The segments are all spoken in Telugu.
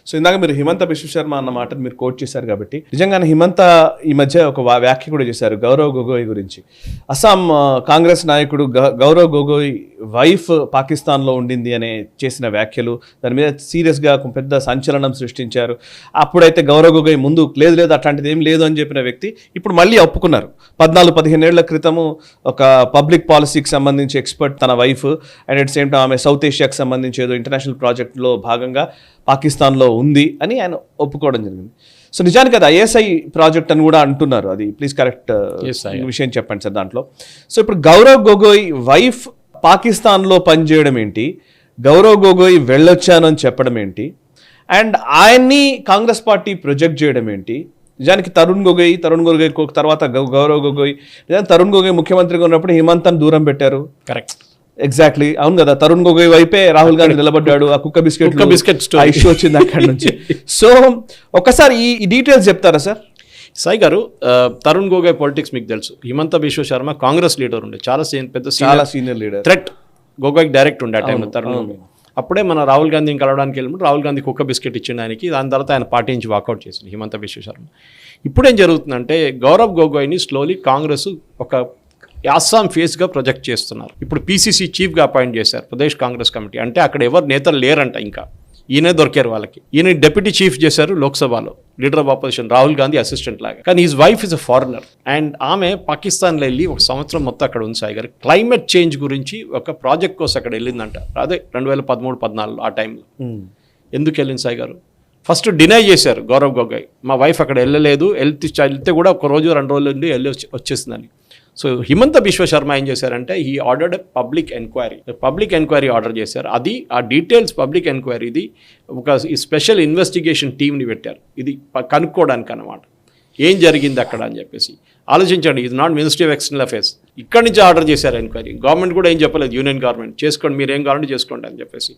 సో ఇందాక మీరు హిమంత బిశ్వ శర్మ అన్న మాటను మీరు కోట్ చేశారు కాబట్టి నిజంగానే హిమంత ఈ మధ్య ఒక వ్యాఖ్య కూడా చేశారు గౌరవ్ గొగోయ్ గురించి. అస్సాం కాంగ్రెస్ నాయకుడు గౌరవ్ గొగోయ్ వైఫ్ పాకిస్తాన్లో ఉండింది అనే చేసిన వ్యాఖ్యలు దాని మీద సీరియస్గా పెద్ద సంచలనం సృష్టించారు. అప్పుడైతే గౌరవ్ గొగోయ్ ముందు లేదు అట్లాంటిది ఏం లేదు అని చెప్పిన వ్యక్తి ఇప్పుడు మళ్ళీ ఒప్పుకున్నారు. 14-15 ఏళ్ల క్రితము ఒక పబ్లిక్ పాలసీకి సంబంధించి ఎక్స్పర్ట్ తన wife and at same time ఆమె సౌత్ ఏషియాకి సంబంధించి ఏదో ఇంటర్నేషనల్ ప్రాజెక్ట్లో భాగంగా పాకిస్తాన్లో ఉంది అని ఆయన ఒప్పుకోవడం జరిగింది. సో నిజానికి అది ఐఎస్ఐ ప్రాజెక్ట్ అని కూడా అంటున్నారు. అది ప్లీజ్ కరెక్ట్ విషయం చెప్పండి సార్ దాంట్లో. సో ఇప్పుడు గౌరవ్ గొగోయ్ వైఫ్ పాకిస్తాన్లో పనిచేయడం ఏంటి, గౌరవ్ గొగోయ్ వెళ్ళొచ్చాను అని చెప్పడం ఏంటి, అండ్ ఆయన్ని కాంగ్రెస్ పార్టీ ప్రొజెక్ట్ చేయడం ఏంటి? నిజానికి తరుణ్ గొగోయ్ తర్వాత గౌరవ్ గొగోయ్, నిజానికి తరుణ్ గొగోయ్ ముఖ్యమంత్రిగా ఉన్నప్పుడు హిమంతను దూరం పెట్టారు. కరెక్ట్, ఎగ్జాక్ట్లీ అవును కదా. తరుణ్ గొగోయ్ వైపే రాహుల్ గాంధీ నిలబడ్డాడు. ఆ కుక్క బిస్కెట్ ఇష్యూ వచ్చింది అక్కడి నుంచి. సో ఒకసారి ఈ డీటెయిల్స్ చెప్తారా సార్? సాయి గారు, తరుణ్ గొగోయ్ పాలిటిక్స్ మీకు తెలుసు. హిమంత బిశ్వ శర్మ కాంగ్రెస్ లీడర్ ఉండే, చాలా సీనియర్ లీడర్. థ్రెట్ గొగోయ్కి డైరెక్ట్ ఉండే ఆ టైంలో తరుణ్ గొగోయ్. అప్పుడే మన రాహుల్ గాంధీని కలవడానికి వెళ్ళినప్పుడు రాహుల్ గాంధీ కుక్క బిస్కెట్ ఇచ్చిండు ఆయనకి. దాని తర్వాత ఆయన పార్టీ నుంచి వాకౌట్ చేసింది హిమంత బిశ్వ శర్మ. ఇప్పుడేం జరుగుతుందంటే గౌరవ్ గొగోయ్ని స్లోలీ కాంగ్రెస్ ఒక అస్సాం ఫేస్గా ప్రొజెక్ట్ చేస్తున్నారు. ఇప్పుడు పీసీసీ చీఫ్గా అపాయింట్ చేశారు, ప్రదేశ్ కాంగ్రెస్ కమిటీ. అంటే అక్కడ ఎవరు నేతలు లేరంట, ఇంకా ఈయనే దొరికారు వాళ్ళకి. ఈయన డిప్యూటీ చీఫ్ చేశారు లోక్సభలో, leader of opposition Rahul Gandhi assistant లాగా. కానీ his wife is a foreigner and ఆమె పాకిస్తాన్లో వెళ్ళి ఒక సంవత్సరం మొత్తం అక్కడ ఉంది. సాయి గారు, క్లైమేట్ చేంజ్ గురించి ఒక ప్రాజెక్ట్ కోసం అక్కడ వెళ్ళిందంట. అదే 2013-14 ఆ టైంలో. ఎందుకు వెళ్ళింది సాయి గారు? ఫస్ట్ డినై చేశారు గౌరవ్ గొగోయ్, మా వైఫ్ అక్కడ వెళ్ళలేదు, వెళ్తే కూడా 1 రోజు 2 రోజుల నుండి వెళ్ళి వచ్చేసిందని. సో హిమంత బిశ్వ శర్మ ఏం చేశారంటే he ordered public enquiry order చేశారు. అది ఆ డీటెయిల్స్ పబ్లిక్ ఎంక్వైరీది ఒక స్పెషల్ ఇన్వెస్టిగేషన్ టీమ్ని పెట్టారు, ఇది కనుక్కోవడానికి అన్నమాట ఏం జరిగింది అక్కడ అని చెప్పేసి. ఆలోచించండి, ఇది not ministry of external affairs, ఇక్కడి నుంచి ఆర్డర్ చేశారు ఎంక్వైరీ. గవర్నమెంట్ కూడా ఏం చెప్పలేదు, యూనియన్ గవర్నమెంట్ చేసుకోండి, మీరు ఏం కావాలంటే చేసుకోండి అని చెప్పేసి.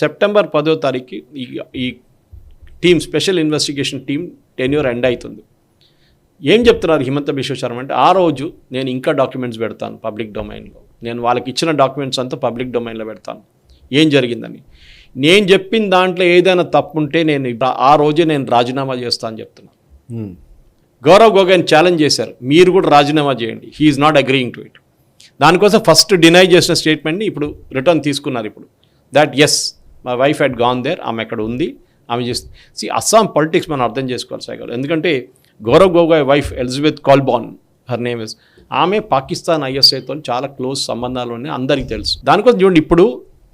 సెప్టెంబర్ 10వ తారీఖుకి ఈ team, special investigation team tenure end అవుతుంది. ఏం చెప్తున్నారు హిమంత బిశ్వ శర్మ అంటే, ఆ రోజు నేను ఇంకా డాక్యుమెంట్స్ పెడతాను పబ్లిక్ డొమైన్లో, నేను వాళ్ళకి ఇచ్చిన డాక్యుమెంట్స్ అంతా పబ్లిక్ డొమైన్లో పెడతాను ఏం జరిగిందని. నేను చెప్పిన దాంట్లో ఏదైనా తప్పు ఉంటే ఆ రోజే నేను రాజీనామా చేస్తాను అని చెప్తున్నాను. గౌరవ్ గొగోయ్ని ఛాలెంజ్ చేశారు, మీరు కూడా రాజీనామా చేయండి. He is not agreeing to it. దానికోసం ఫస్ట్ డినై చేసిన స్టేట్మెంట్ని ఇప్పుడు రిటర్న్ తీసుకున్నారు. ఇప్పుడు that yes my wife had gone there, ఆమె అక్కడ ఉంది, ఆమె చేస్తుంది. అస్సాం పాలిటిక్స్ మనం అర్థం చేసుకోవాలి సాయి గారు. ఎందుకంటే Gaurav Gogoi wife Elizabeth Colburn, her name is, ఆమె పాకిస్తాన్ ఐఎస్ఐతో చాలా క్లోజ్ సంబంధాలు ఉన్నాయి, అందరికీ తెలుసు. దానికోసం చూడండి, ఇప్పుడు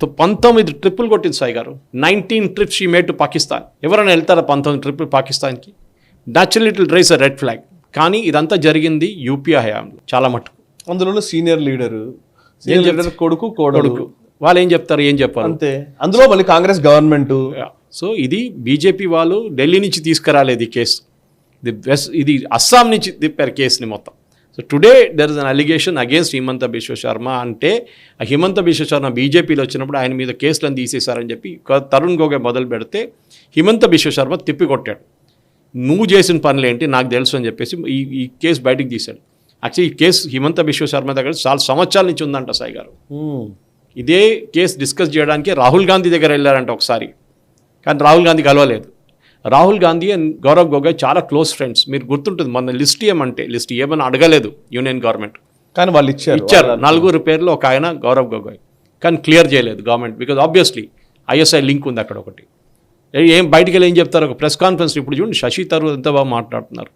19 ట్రిప్పులు కొట్టింది Sai garu. 19 trips she made to Pakistan. ఎవరైనా వెళ్తారా 19 ట్రిప్పులు పాకిస్తాన్కి? Naturally it will raise a red flag. కానీ ఇదంతా జరిగింది యూపీఏ హయాంలో చాలా మటుకు. అందులో సీనియర్ లీడర్ కొడుకు వాళ్ళు ఏం చెప్తారు, ఏం చెప్పారు అంతే. అందులో మళ్ళీ కాంగ్రెస్ గవర్నమెంట్. సో ఇది బీజేపీ వాళ్ళు ఢిల్లీ నుంచి తీసుకురాలేదు ఈ కేసు, ఇది అస్సాం నుంచి తిప్పారు కేసుని మొత్తం. So today there is an allegation against Himanta Biswa Sarma. అంటే ఆ హిమంత బిశ్వ శర్మ బీజేపీలో వచ్చినప్పుడు ఆయన మీద కేసులను తీసేశారని చెప్పి తరుణ్ గొగోయ్ మొదలు పెడితే హిమంత బిశ్వ శర్మ తిప్పికొట్టాడు. నువ్వు చేసిన పనులేంటి నాకు తెలుసు అని చెప్పేసి ఈ కేసు బయటకు తీశాడు. యాక్చువల్లీ ఈ కేసు హిమంత బిశ్వ శర్మ దగ్గర చాలా సంవత్సరాల నుంచి ఉందంట సాయి గారు. ఇదే కేసు డిస్కస్ చేయడానికి రాహుల్ గాంధీ దగ్గర వెళ్ళారంట ఒకసారి, కానీ రాహుల్ గాంధీ కలవలేదు. రాహుల్ గాంధీ అండ్ గౌరవ్ గొగోయ్ చాలా క్లోజ్ ఫ్రెండ్స్. మీరు గుర్తుంటుంది, మన లిస్ట్ ఇవ్వమని అడగలేదు యూనియన్ గవర్నమెంట్, కానీ వాళ్ళు ఇచ్చారు 4 పేర్లు ఒక ఆయన గౌరవ్ గొగోయ్, కానీ క్లియర్ చేయలేదు government. Because obviously ISI link ఉంది అక్కడ ఒకటి. ఏం బయటికి వెళ్ళి ఏం చెప్తారు, ఒక ప్రెస్ కాన్ఫరెన్స్ ఇప్పుడు చూడండి, శశి థరూర్ ఎంత బాగా మాట్లాడుతున్నారు,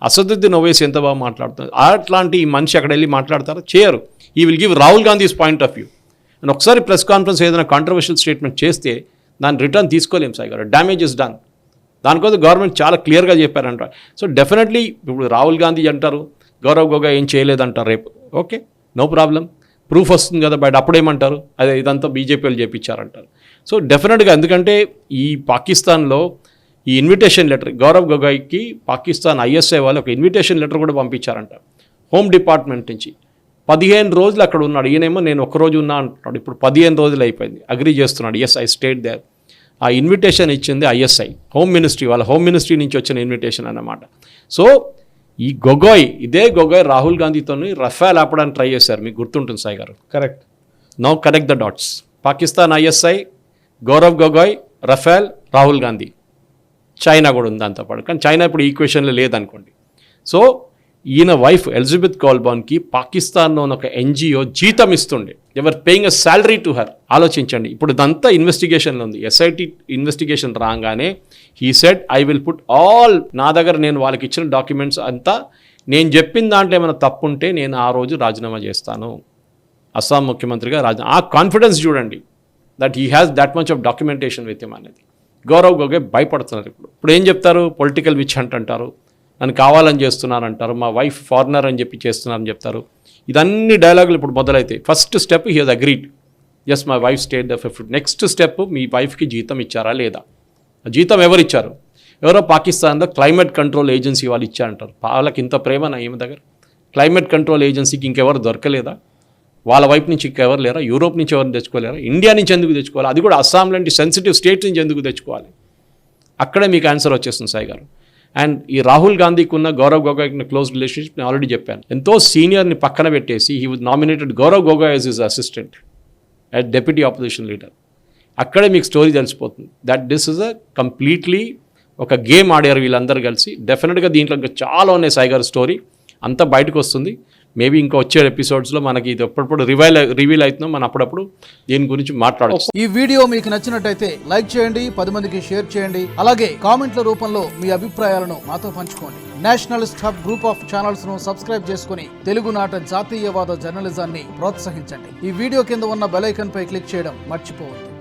అసదుద్దీన్ ఓవైసీ ఎంత బాగా మాట్లాడుతున్నారు. అట్లాంటి ఈ మనిషి అక్కడ వెళ్ళి మాట్లాడతారు, చేయరు. ఈ will give Rahul Gandhi's point of view. And ఒకసారి ప్రెస్ కాన్ఫరెన్స్ ఏదైనా కాంట్రవర్షియల్ స్టేట్మెంట్ చేస్తే దాన్ని రిటర్న్ తీసుకోలేము సాయి గారు, డ్యామేజ్ ఇస్ డన్. దానికోసం గవర్నమెంట్ చాలా క్లియర్గా చెప్పారంట. సో డెఫినెట్లీ ఇప్పుడు రాహుల్ గాంధీ అంటారు, గౌరవ్ గొగోయ్ ఏం చేయలేదంటారు రేపు, ఓకే నో ప్రాబ్లం, ప్రూఫ్ వస్తుంది కదా బయట. అప్పుడేమంటారు, అదే ఇదంతా బీజేపీ వాళ్ళు చేయించారంటారు. సో డెఫినెట్గా, ఎందుకంటే ఈ పాకిస్తాన్లో ఈ ఇన్విటేషన్ లెటర్ గౌరవ్ గొగోయ్కి పాకిస్తాన్ ఐఎస్ఐ వాళ్ళు ఒక ఇన్విటేషన్ లెటర్ కూడా పంపించారంట హోమ్ డిపార్ట్మెంట్ నుంచి. 15 రోజులు అక్కడ ఉన్నాడు. ఈయనేమో నేను 1 రోజు ఉన్నా అంటున్నాడు. ఇప్పుడు 15 రోజులు అయిపోయింది, అగ్రీ చేస్తున్నాడు. Yes I state there. ఆ ఇన్విటేషన్ ఇచ్చింది ఐఎస్ఐ, హోమ్ మినిస్ట్రీ, వాళ్ళ హోమ్ మినిస్ట్రీ నుంచి వచ్చిన ఇన్విటేషన్ అన్నమాట. సో ఈ ఇదే గొగోయ్ రాహుల్ గాంధీతో రఫేల్ ఆపడానికి ట్రై చేశారు, మీకు గుర్తుంటుంది సాయి గారు. Correct. Now connect the dots. Pakistan ISI, Gaurav Gogoi, Rafale, Rahul Gandhi. China కూడా ఉంది దాంతోపాటు. కానీ చైనా ఇప్పుడు ఈక్వేషన్లో లేదనుకోండి. సో ఈయన వైఫ్ ఎలిజబెత్ కోల్బాన్కి పాకిస్తాన్లో ఉన్న ఒక ఎన్జిఓ జీతం ఇస్తుండే, ever paying a salary to her. ఆలోచించండి, ఇప్పుడు ఇదంతా ఇన్వెస్టిగేషన్లో ఉంది. ఎస్ఐటి ఇన్వెస్టిగేషన్ రాగానే he said I will put all, నా దగ్గర నేను వాళ్ళకి ఇచ్చిన డాక్యుమెంట్స్ అంతా, నేను చెప్పిన దాంట్లో ఏమైనా తప్పు ఉంటే నేను ఆ రోజు రాజీనామా చేస్తాను అస్సాం ముఖ్యమంత్రిగా. ఆ కాన్ఫిడెన్స్ చూడండి, that he has that much of documentation with him అనేది. గౌరవ్ గొగోయ్ భయపడుతున్నారు. ఇప్పుడు ఏం చెప్తారు, పొలిటికల్ విచ్ అంటారు, నన్ను కావాలని చేస్తున్నారంటారు, మా వైఫ్ ఫారినర్ అని చెప్పి చేస్తున్నారని చెప్తారు. ఇదన్నీ డైలాగులు ఇప్పుడు మొదలైతే first step he has agreed, yes my wife state the fifth. Next step, మీ వైఫ్కి జీతం ఇచ్చారా లేదా? జీతం ఎవరు ఇచ్చారు? ఎవరో పాకిస్తాన్లో క్లైమేట్ కంట్రోల్ ఏజెన్సీ వాళ్ళు ఇచ్చారంటారు. వాళ్ళకి ఇంత ప్రేమనా ఈమె దగ్గర? క్లైమేట్ కంట్రోల్ ఏజెన్సీకి ఇంకెవరు దొరకలేదా? వాళ్ళ వైపు నుంచి ఇంకెవరు లేరా? యూరోప్ నుంచి ఎవరు తెచ్చుకోలేరా? ఇండియా నుంచి ఎందుకు తెచ్చుకోవాలి? అది కూడా అస్సాం లాంటి సెన్సిటివ్ స్టేట్స్ నుంచి ఎందుకు తెచ్చుకోవాలి? అక్కడే మీకు ఆన్సర్ వచ్చేస్తుంది సాయి గారు. అండ్ ఈ రాహుల్ గాంధీకి ఉన్న గౌరవ్ గొగోయ్కి క్లోజ్ రిలేషన్షిప్ నేను ఆల్రెడీ చెప్పాను. ఎంతో సీనియర్ని పక్కన పెట్టేసి he was nominated Gaurav Gogoi as his assistant as deputy opposition leader. అక్కడే మీకు స్టోరీ తెలిసిపోతుంది that this is a completely ఒక గేమ్ ఆడారు వీళ్ళందరూ కలిసి. డెఫినెట్గా దీంట్లో ఇంకా చాలా ఉన్నాయి సాయి గారి స్టోరీ, అంతా బయటకు వస్తుంది. మేబీ ఇంకా వచ్చే ఎపిసోడ్స్లో మనకి ఇది ఎప్పుడప్పుడు రివీల్ అవుతున్నాం, మనం అప్పుడప్పుడు దీని గురించి మాట్లాడవచ్చు. ఈ వీడియో మీకు నచ్చినట్టయితే లైక్ చేయండి, 10 మందికి షేర్ చేయండి. అలాగే కామెంట్ల రూపంలో మీ అభిప్రాయాలను మాతో పంచుకోండి. Nationalist hub group of channels ను సబ్స్క్రైబ్ చేసుకుని తెలుగునాట జాతీయవాద జర్నలిజాన్ని ప్రోత్సహించండి. ఈ వీడియో కింద ఉన్న బెల్ ఐకాన్ పై క్లిక్ చేయడం మర్చిపోవద్దు.